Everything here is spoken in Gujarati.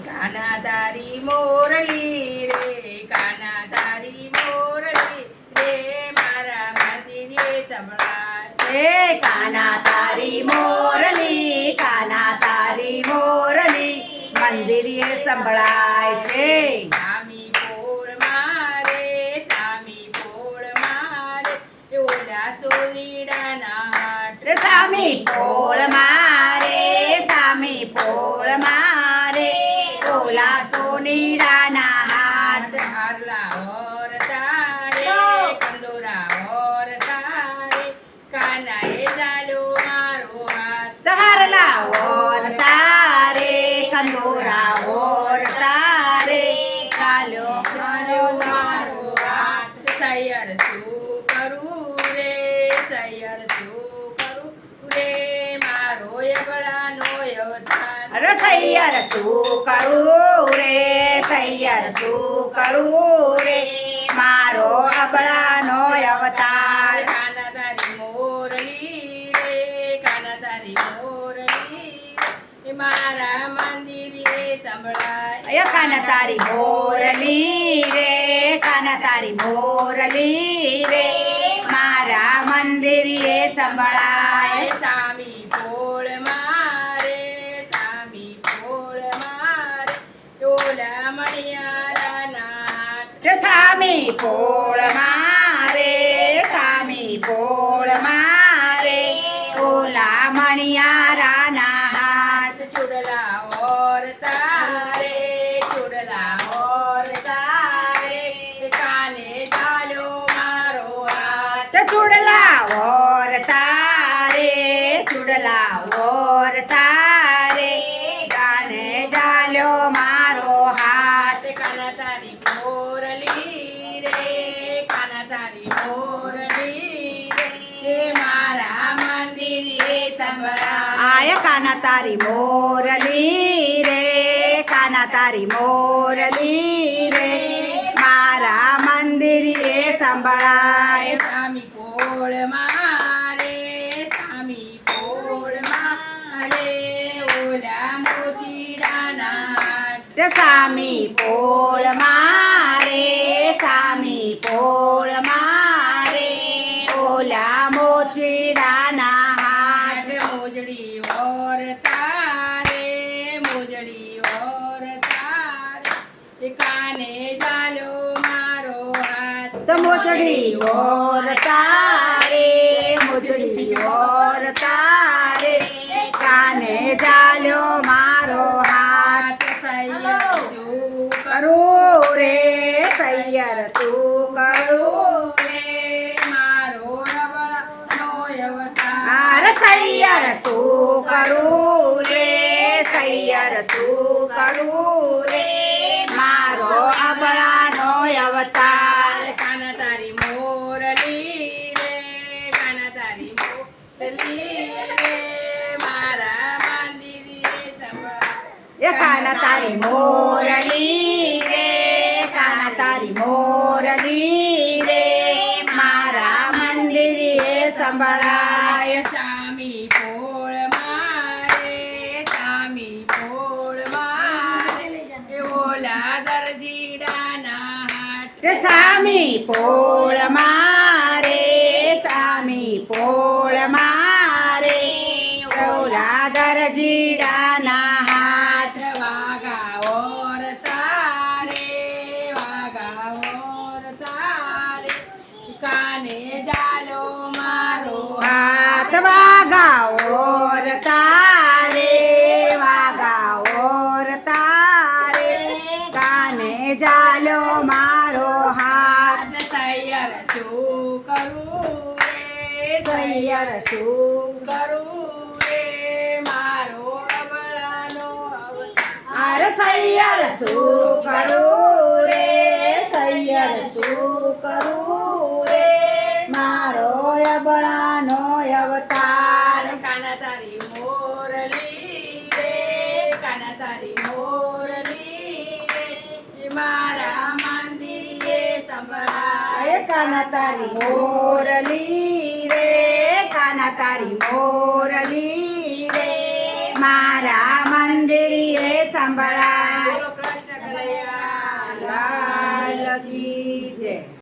કાના તારી મોરલી રે, કાના તારી મોરલી રે, મારા મંદિરે સંભળાય. કાના તારી મોરલી, કાના તારી મોરલી મંદિરે સંભળાય છે. સામી પોળ મારે, સામી પોળ મારે, ઓલા સોલીડાના હાટ. સામી પોળ મારે, સામી પોળ મારે, ઓલા સોનીડાના હાટ. હારલા ઓર તારે, કંદોરા ઓર તારે, કાનાએ ચાલો મારો હાથ. હારલા ઓર તારે, કંદોરા ઓર તારે, કાલો ચાલો મારો હાથ. સૈયર શું કરું રે, સૈયર શું કરું રે, મારો યગડાનો અવતાર. અરે સૈયર શું કરું રે, સૈયર શું કરું રે, મારો અબળાનો અવતાર. કાના તારી મોરલી રે, કાના તારી મોરલી રે, મારા મંદિરે સંભળાય. કાના તારી મોરલી રે, કાના તારી મોરલી રે, મારા મંદિરે સંભળાય. સામી પોળ મારે, સામી પોળ મારે, ઓલા મણિયારાના હાટ. સામી પોળ મારે, સામી પોળ મારે, ઓલા મણિયારાના હાટ. ચૂડલા ઓર તારે, ચૂડલા ઓર તારે, કાને ચાલો મારો હાથ. ચૂડલા ઓર તારે, ચૂડલા ઓર તારે, ગાને જાલ્યો મારો હાથ. કાના તારી મોરલી રે, કાના તારી મોરલી રે, મારા મંદિરે સંભળાય. કાના તારી મોરલી રે, કાના તારી મોરલી રે, મારા મંદિરે સંભળાય. સામી પોળ મારે, સામી પોળ મારે, ઓલા મોચીડાના હાટ. સામી પોળ મારે, સામી પોળ મારે, ઓલા મોચીડાના હાટ. મોજડી ઓર તારે, મોજડી ઓર તારે, કાને ચાલો મારો હાથ. મોજડી ઓર તારે, મોજડી ઓર તારે, કાને ચાલ્યો મારો હાથ. સૈયર શું કરું રે, સૈયર શું કરું રે, મારો રબડાનો અવતાર. સૈયર શું કરું રે, સૈયર શું કરું રે, મારો અબળાનો અવતાર. કાના તારી મોરલી રે, કાના તારી મોરલી રે, મારા મંદિરે સંભળાય. કાના તારી મોરલી રે, કાના તારી મોરલી રે, મારા મંદિરે સંભળાય. સામી પોળ મારે, સામી પોળ મારે, ઓલા દરજીડાના હાટ. સામી પોળ મારે, સામી પોળ મારે, ઓલા દરજીડાના હાટ. વાગા ઓર તારે, વાગા ઓર તારે, કાને જાલો મારો હાથ. વાગા ઓર તારે, વાગા ઓર તારે, કાને જાલો મારો હાથ. સૈયર શું કરું રે, સૈયર શું કરું રે, મારો અબળાનો અવતાર. સૈયર શું કરું રે, સૈયર શું કરું રે, મારો અબળાનો અવતાર. કાના તારી મોરલી રે, કાના તારી મોરલી રે, મારા મંદિરે સંભળાય. કાના તારી મોરલી રે, કાના તારી મોરલી રે, મારા મંદિરે સંભળાય બોલો કૃષ્ણ કનૈયા લાલ કી જય